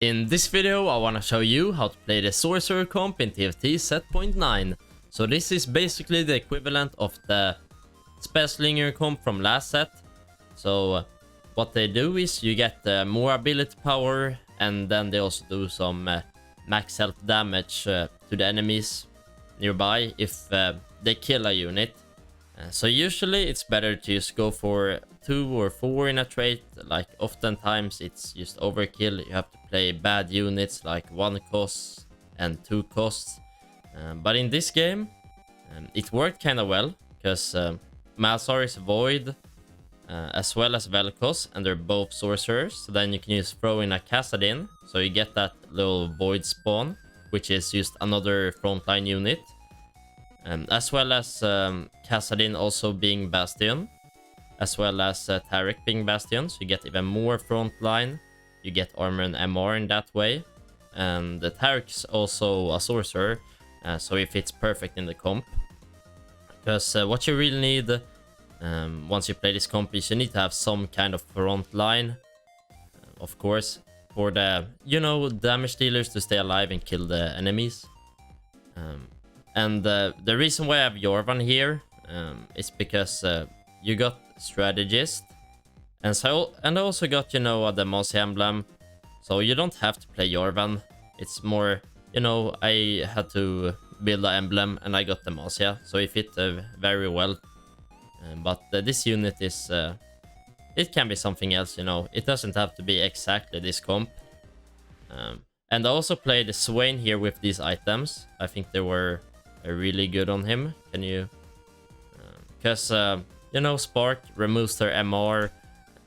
In this video, I want to show you how to play the Sorcerer comp in TFT set point 9. So this is basically the equivalent of the Spellslinger comp from last set. So what they do is you get more ability power, and then they also do some max health damage to the enemies nearby if they kill a unit. So usually it's better to just go for 2 or 4 in a trait. Like oftentimes it's just overkill. You have to play bad units like 1 cost and 2 costs. But in this game it worked kind of well because Malzar is Void as well as Vel'Koz, and they're both sorcerers. So then you can just throw in a Kassadin, so you get that little Void spawn, which is just another frontline unit. As well as Kassadin also being Bastion, as well as Taric being Bastion, so you get even more frontline. You get armor and MR in that way. And the Taric is also a sorcerer, so it fits perfect in the comp. Because what you really need once you play this comp is you need to have some kind of frontline, of course, for the, damage dealers to stay alive and kill the enemies. And the reason why I have Yorvan here is because you got Strategist, and I also got, a Demacia emblem, so you don't have to play Yorvan. It's more, I had to build an emblem and I got Demacia, so it fit very well. But this unit is, it can be something else, it doesn't have to be exactly this comp. And I also played Swain here with these items. I think they were really good on him. Can you, because Spark removes their MR,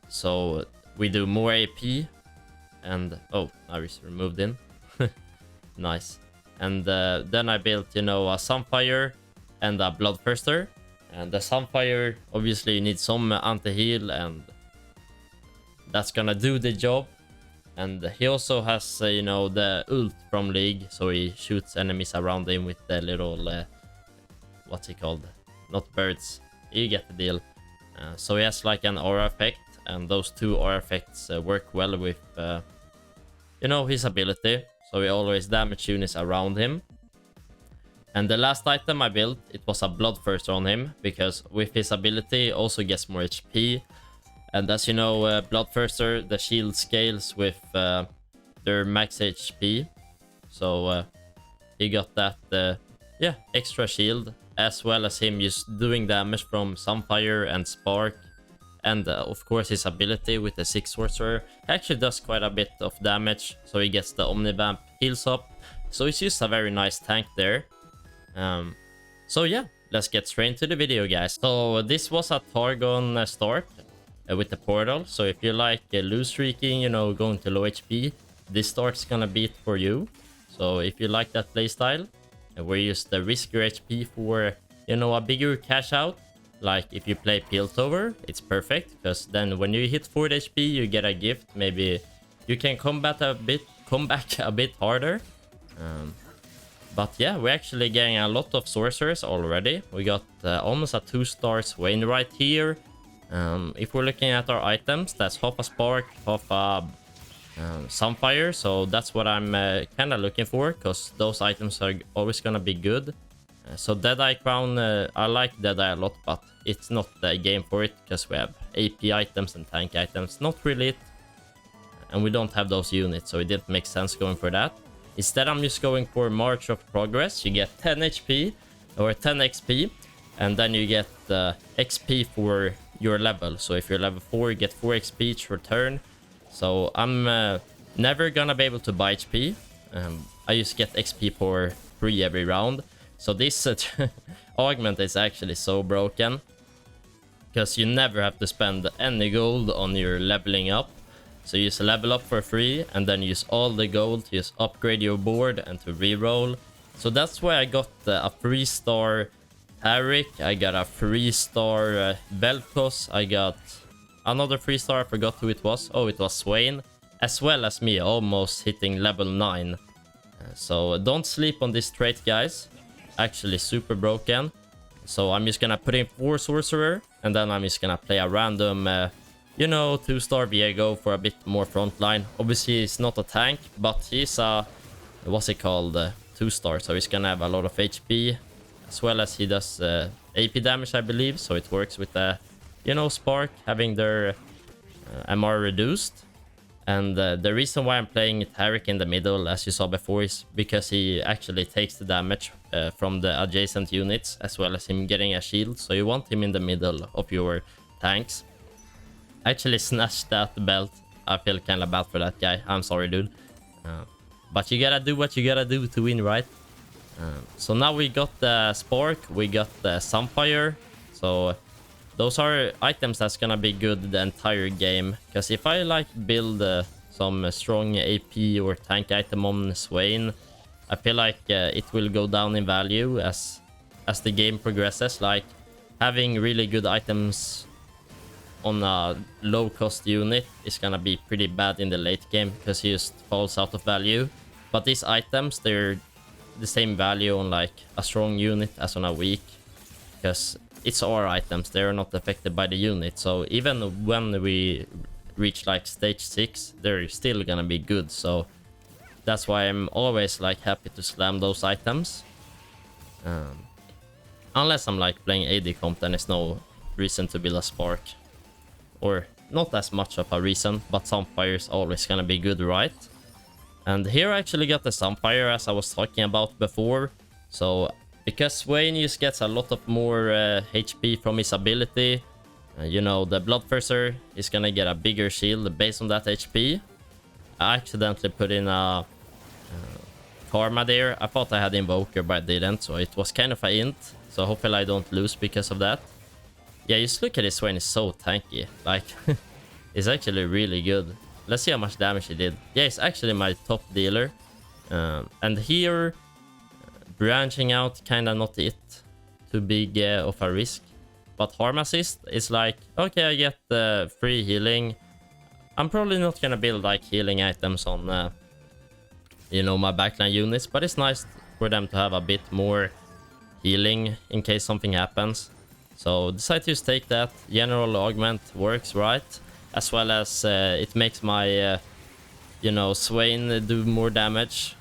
so we do more AP. And oh, I was removed in. Nice. And then I built, a Sunfire and a Bloodthirster. And the Sunfire, obviously you need some anti-heal, and that's gonna do the job. And he also has, the ult from League, so he shoots enemies around him with the little, what's he called? Not birds. You get the deal. So he has like an aura effect, and those 2 aura effects work well with, his ability. So he always damage units around him. And the last item I built, it was a Bloodthirster on him, because with his ability he also gets more HP. And as you know, Bloodthirster, the shield scales with their max HP. So he got that, extra shield, as well as him just doing damage from Sunfire and Spark. And of course his ability with the 6 sorcerer actually does quite a bit of damage. So he gets the Omnivamp heals up. So it's just a very nice tank there. So yeah, let's get straight into the video, guys. So this was a Targon start with the portal. So if you like loose streaking, going to low HP, this start's gonna be it for you. So if you like that playstyle, where you use the risk your HP for, a bigger cash out, like if you play Piltover, it's perfect, because then when you hit 40 HP, you get a gift. Maybe you can come back a bit harder. But yeah, we're actually getting a lot of sorcerers already. We got almost a 2-star Swain right here. If we're looking at our items, that's half a Spark, half a Sunfire. So that's what I'm kind of looking for, because those items are always going to be good. So Deadeye Crown, I like Deadeye a lot, but it's not the game for it, because we have AP items and tank items. Not really it. And we don't have those units, so it didn't make sense going for that. Instead, I'm just going for March of Progress. You get 10 HP or 10 XP, and then you get XP for your level. So if you're level 4, you get 4 XP each return. So I'm never gonna be able to buy HP. I just get XP for free every round. So this augment is actually so broken, because you never have to spend any gold on your leveling up. So you just level up for free, and then use all the gold to just upgrade your board and to reroll. So that's why I got a 3-star Taric, I got a 3-star Vel'Koz, I got another 3-star, I forgot who it was. Oh, it was Swain, as well as me, almost hitting level 9. So don't sleep on this trait, guys. Actually super broken. So I'm just gonna put in 4 sorcerer, and then I'm just gonna play a random you know, 2-star Viego for a bit more frontline. Obviously, he's not a tank, but he's a, what's it called, 2-star. So he's gonna have a lot of HP, as well as he does AP damage, I believe. So it works with the, you know, Spark having their MR reduced. And the reason why I'm playing Taric in the middle, as you saw before, is because he actually takes the damage from the adjacent units, as well as him getting a shield. So you want him in the middle of your tanks. I actually snatched that belt. I feel kind of bad for that guy. I'm sorry, dude. But you gotta do what you gotta do to win, right? So now we got the Spark, we got the Sunfire. So those are items that's gonna be good the entire game. Because if I like build some strong AP or tank item on Swain, I feel like it will go down in value as the game progresses. Like having really good items on a low cost unit is gonna be pretty bad in the late game because he just falls out of value. But these items, they're the same value on like a strong unit as on a weak, because it's our items, they're not affected by the unit. So even when we reach like stage 6, they're still gonna be good. So that's why I'm always like happy to slam those items. Unless I'm like playing AD comp, then there's no reason to build a Spark. Or not as much of a reason, but Sunfire is always gonna be good, right? And here I actually got the Sunfire, as I was talking about before. So because Swain just gets a lot of more HP from his ability, you know, the Bloodthirster is gonna get a bigger shield based on that HP. I accidentally put in a Karma there. I thought I had Invoker, but I didn't, so it was kind of a int. So hopefully I don't lose because of that. Yeah, just look at this Swain, is so tanky. Like, it's actually really good. Let's see how much damage he did. Yeah, it's actually my top dealer. And here, branching out, kinda not it. Too big of a risk. But Harmacist is like, okay, I get the free healing. I'm probably not gonna build like healing items on, you know, my backline units. But it's nice for them to have a bit more healing in case something happens. So decide to just take that. General augment works, right? As well as it makes my, you know, Swain do more damage.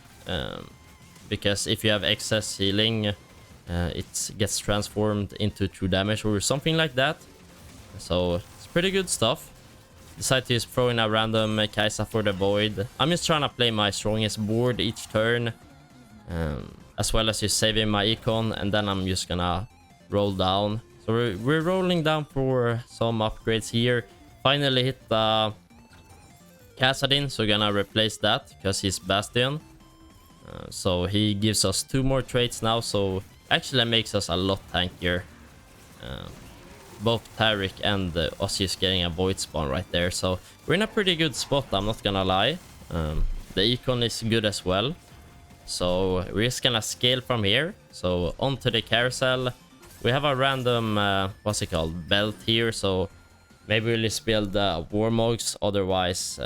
Because if you have excess healing, it gets transformed into true damage or something like that. So it's pretty good stuff. Decide to just throw in a random Kaisa for the Void. I'm just trying to play my strongest board each turn. As well as just saving my econ, and then I'm just gonna roll down. So we're rolling down for some upgrades here. Finally hit Kassadin, so we're gonna replace that because he's Bastion. So he gives us 2 more traits now, so actually makes us a lot tankier. Both Taric and us just getting a Void spawn right there. So we're in a pretty good spot, I'm not gonna lie. The econ is good as well. So we're just gonna scale from here. So onto the carousel. We have a random, what's it called, belt here. So maybe we'll just build Warmogs. Otherwise,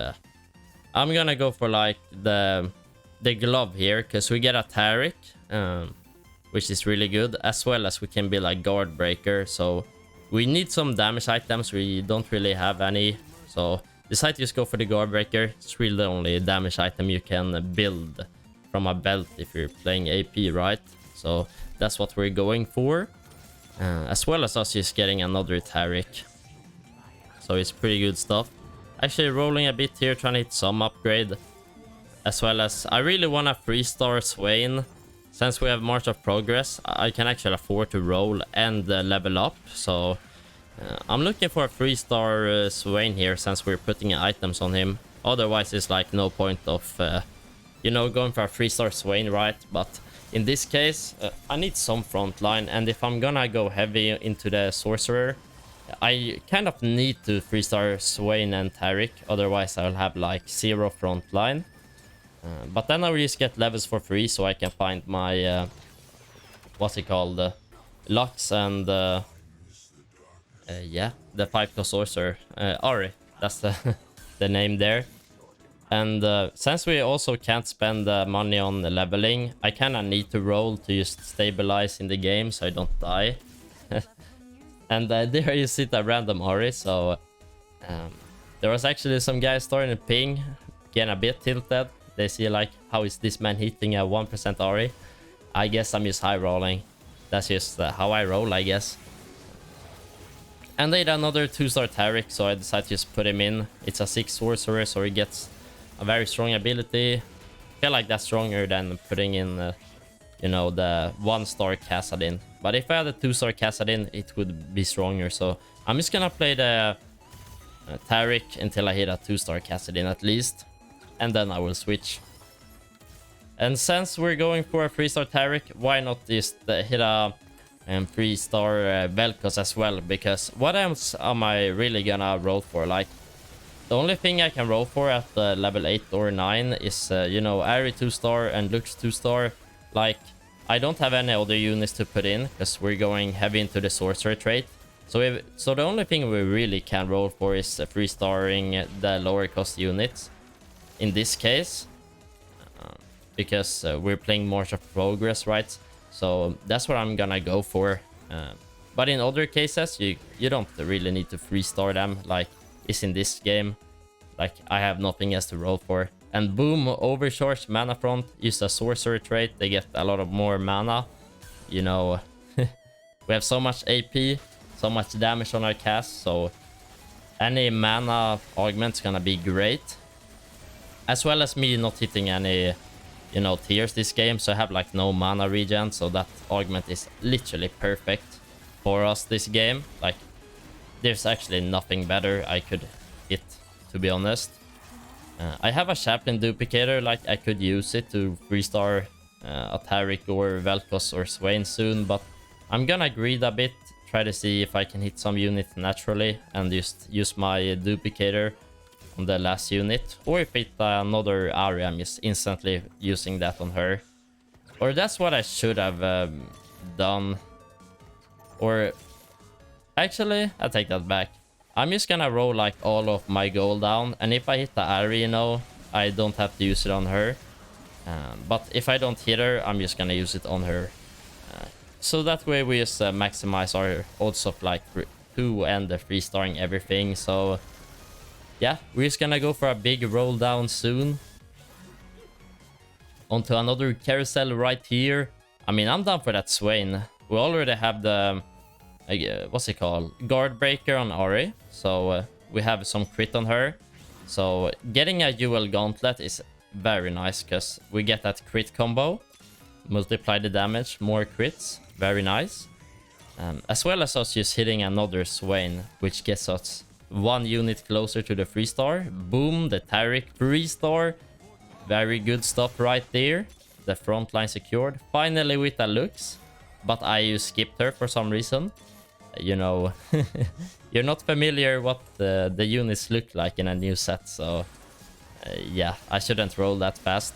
I'm gonna go for like the glove here, because we get a Taric, which is really good. As well as we can build a guard breaker. So we need some damage items. We don't really have any. So decide to just go for the guard breaker. It's really the only damage item you can build from a belt if you're playing AP, right? So that's what we're going for. As well as us just getting another Taric. So it's pretty good stuff. Actually rolling a bit here, trying to hit some upgrade. As well as I really want a 3-star Swain. Since we have March of Progress, I can actually afford to roll and level up. So I'm looking for a 3-star Swain here, since we're putting items on him. Otherwise it's like no point of you know, going for a 3-star Swain, right? But in this case, I need some frontline, and if I'm gonna go heavy into the Sorcerer, I kind of need to 3-star Swain and Taric, otherwise I'll have like 0 frontline. But then I'll just get levels for free, so I can find my, what's it called, Lux and, yeah, the 5+ Sorcerer, Ari, that's the name there. And since we also can't spend money on the leveling, I kind of need to roll to just stabilize in the game so I don't die. And there you see a random Ori, so Um, there was actually some guys starting to ping, getting a bit tilted. They see like, how is this man hitting a 1% RE? I guess I'm just high rolling. That's just how I roll, I guess. And they had another 2-star Taric, so I decided to just put him in. It's a 6 sorcerer, so he gets a very strong ability. I feel like that's stronger than putting in, you know, the 1-star Kassadin. But if I had a 2-star Kassadin, it would be stronger. So I'm just gonna play the Taric until I hit a 2-star Kassadin at least. And then I will switch. And since we're going for a 3-star Taric, why not just hit a 3-star Vel'Koz as well? Because what else am I really gonna roll for? Like, the only thing I can roll for at level 8 or 9 is, you know, Ari 2-star and Lux 2-star. Like, I don't have any other units to put in because we're going heavy into the sorcerer trait. So the only thing we really can roll for is 3-starring the lower cost units. In this case, because we're playing March of Progress, right? So that's what I'm gonna go for. But in other cases, you don't really need to 3-star them like is in this game. Like, I have nothing else to roll for. And boom, Overcharged Manafront. Use a sorcerer trait. They get a lot of more mana. You know, we have so much AP, so much damage on our cast. So any mana augment's gonna be great. As well as me not hitting any, you know, tiers this game. So I have like no mana regen. So that augment is literally perfect for us this game. Like, there's actually nothing better I could hit, to be honest. I have a Yappin duplicator. Like, I could use it to 3-star a Taric or Vel'Koz or Swain soon. But I'm gonna greed a bit. Try to see if I can hit some units naturally. And just use my duplicator on the last unit, or if it's another area, I'm just instantly using that on her. Or that's what I should have done. Or actually, I take that back. I'm just gonna roll like all of my gold down, and if I hit the area, you know, I don't have to use it on her. But if I don't hit her, I'm just gonna use it on her. So that way we just maximize our odds of like 2 and 3-starring everything. So yeah, we're just gonna go for a big roll down soon. Onto another carousel right here. I mean, I'm down for that Swain. We already have the, what's it called? Guard Breaker on Ari. So we have some crit on her. So getting a Jewel Gauntlet is very nice because we get that crit combo. Multiply the damage, more crits. Very nice. As well as us just hitting another Swain, which gets us 1 unit closer to the 3-star. Boom, the Taric 3-star. Very good stuff right there. The front line secured. Finally with a Lux. But I skipped her for some reason. You know, you're not familiar what the units look like in a new set. So yeah, I shouldn't roll that fast.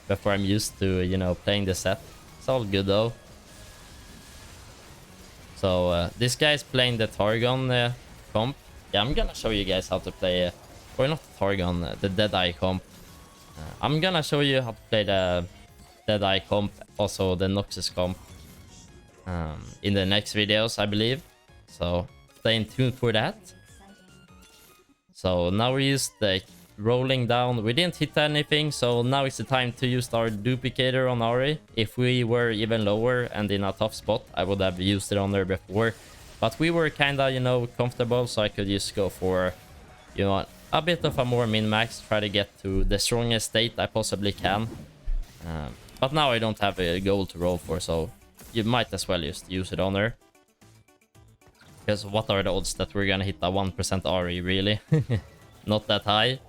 Before I'm used to, you know, playing the set. It's all good though. So this guy is playing the Targon comp. Yeah, I'm gonna show you guys how to play, or not Targon, the Deadeye comp. I'm gonna show you how to play the Deadeye comp, also the Noxus comp, in the next videos, I believe. So stay tuned for that. So now we use the rolling down. We didn't hit anything, so now it's the time to use our duplicator on Ari. If we were even lower and in a tough spot, I would have used it on her before. But we were kinda, you know, comfortable, so I could just go for, you know, a bit of a more min-max, try to get to the strongest state I possibly can. But now I don't have a goal to roll for, so you might as well just use it on her. Because what are the odds that we're gonna hit a 1% RE, really? Not that high.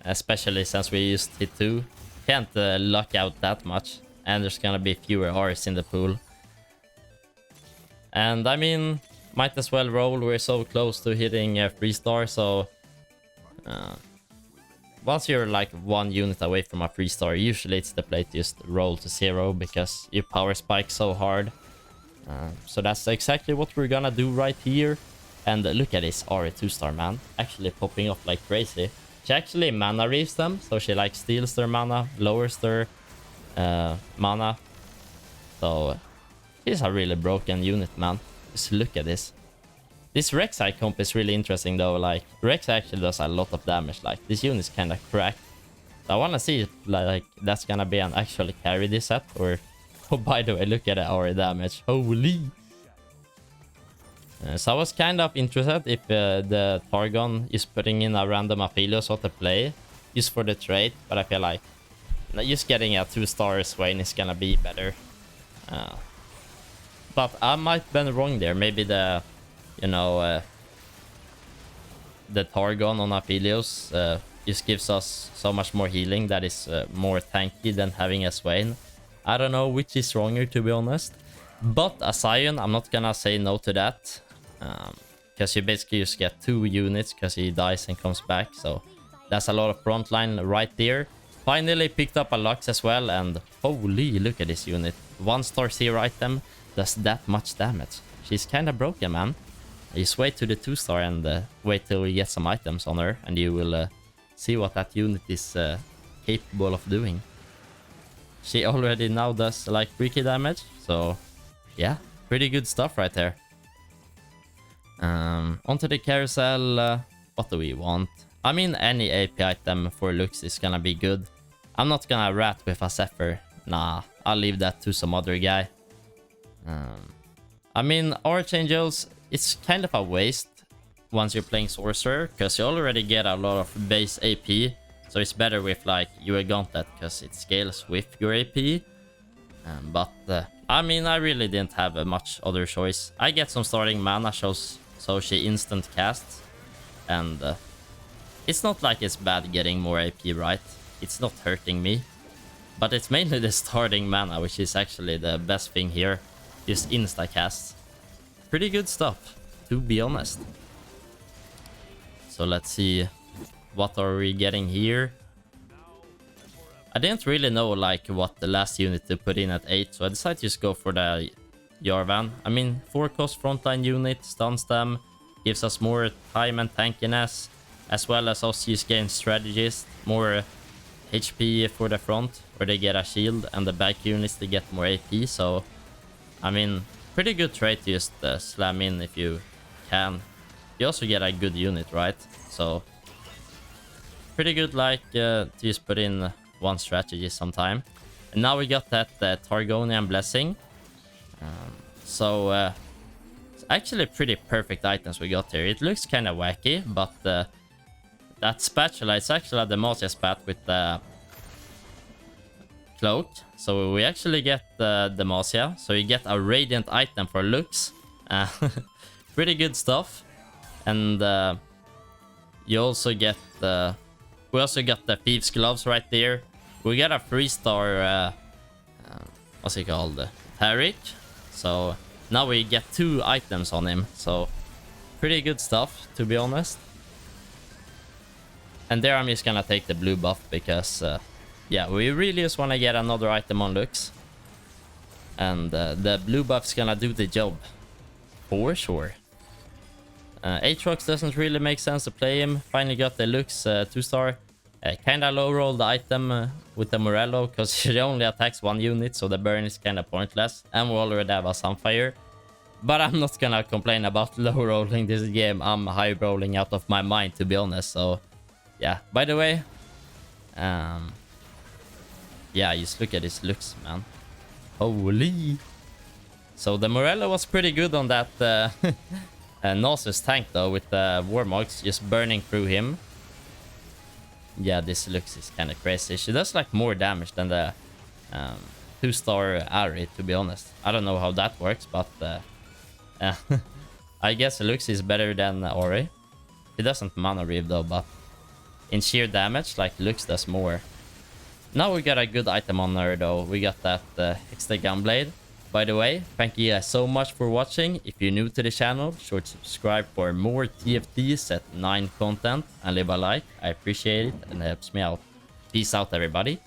Especially since we used hit 2. Can't luck out that much. And there's gonna be fewer Rs in the pool. And I mean, might as well roll. We're so close to hitting a 3-star, so once you're like 1 unit away from a 3-star, usually it's the play to just roll to 0 because you power spike so hard. So that's exactly what we're gonna do right here. And look at this Ari 2-star, man. Actually popping off like crazy. She actually mana reaves them, so she like steals their mana, lowers their mana. So she's a really broken unit, man. Just look at this. This Rek'Sai comp is really interesting though. Like Rex actually does a lot of damage. Like this unit's kind of cracked. So I want to see if like that's gonna be an actual carry this set, or oh, by the way, look at our damage. Holy. So I was kind of interested if the Targon is putting in a random Aphelios auto play just for the trade, but I feel like just getting a 2-star Swain is gonna be better. But I might be wrong there. Maybe the, you know, the Targon on Aphelios just gives us so much more healing that is more tanky than having a Swain. I don't know which is stronger, to be honest. But a Sion, I'm not gonna say no to that. Because you basically just get 2 units because he dies and comes back. So that's a lot of frontline right there. Finally picked up a Lux as well. And holy, look at this unit. 1-star 0 item does that much damage. She's kind of broken, man. Just wait to the 2-star and wait till we get some items on her. And you will see what that unit is capable of doing. She already now does like freaky damage. So yeah, pretty good stuff right there. Onto the carousel. What do we want? I mean, any AP item for Lux is gonna be good. I'm not gonna rat with a Zephyr. Nah, I'll leave that to some other guy. I mean, Archangels, it's kind of a waste once you're playing Sorcerer, because you already get a lot of base AP. So it's better with like your Gauntlet, because it scales with your AP. But I mean, I really didn't have much other choice. I get some starting mana shows, so she instant casts. And it's not like it's bad getting more AP, right? It's not hurting me. But it's mainly the starting mana, which is actually the best thing here. Just insta casts. Pretty good stuff, to be honest. So let's see. What are we getting here? I didn't really know like what the last unit to put in at 8, so I decided to just go for the Jarvan. I mean, 4-cost frontline unit, stuns them, gives us more time and tankiness, as well as us just gain strategist, more HP for the front, where they get a shield, and the back units to get more AP. So, I mean, pretty good trade to just slam in if you can. You also get a good unit, right? So, pretty good like to just put in one strategy sometime. And now we got that Targonian Blessing. So it's actually pretty perfect items we got here. It looks kind of wacky, but that spatula is actually a Demacia spat with the cloak. So we actually get the Demacia. So you get a radiant item for Lux. Pretty good stuff. And you also get we also got the Thieves Gloves right there. We got a 3-star what's it called? Taric. So now we get 2 items on him. So pretty good stuff, to be honest. And there I'm just gonna take the blue buff because yeah, we really just want to get another item on Lux. And the blue buff's gonna do the job for sure. Aatrox doesn't really make sense to play him. Finally got the Lux 2-star. Kinda low roll the item with the Morello, because she only attacks 1 unit, so the burn is kinda pointless. And we already have a Sunfire. But I'm not gonna complain about low rolling this game. I'm high rolling out of my mind, to be honest. So yeah, by the way, yeah, just look at his looks, man. Holy. So the Morello was pretty good on that Nasus tank though, with the Warmogs just burning through him. Yeah, this looks is kind of crazy. She does like more damage than the 2-star Ari, to be honest. I don't know how that works, but I guess Lux is better than Ori. He doesn't mana reave though, but in sheer damage, like Lux does more. Now we got a good item on her though. We got that Hextech Gunblade. By the way, thank you guys so much for watching. If you're new to the channel, be sure to subscribe for more TFT Set 9 content and leave a like. I appreciate it and it helps me out. Peace out, everybody.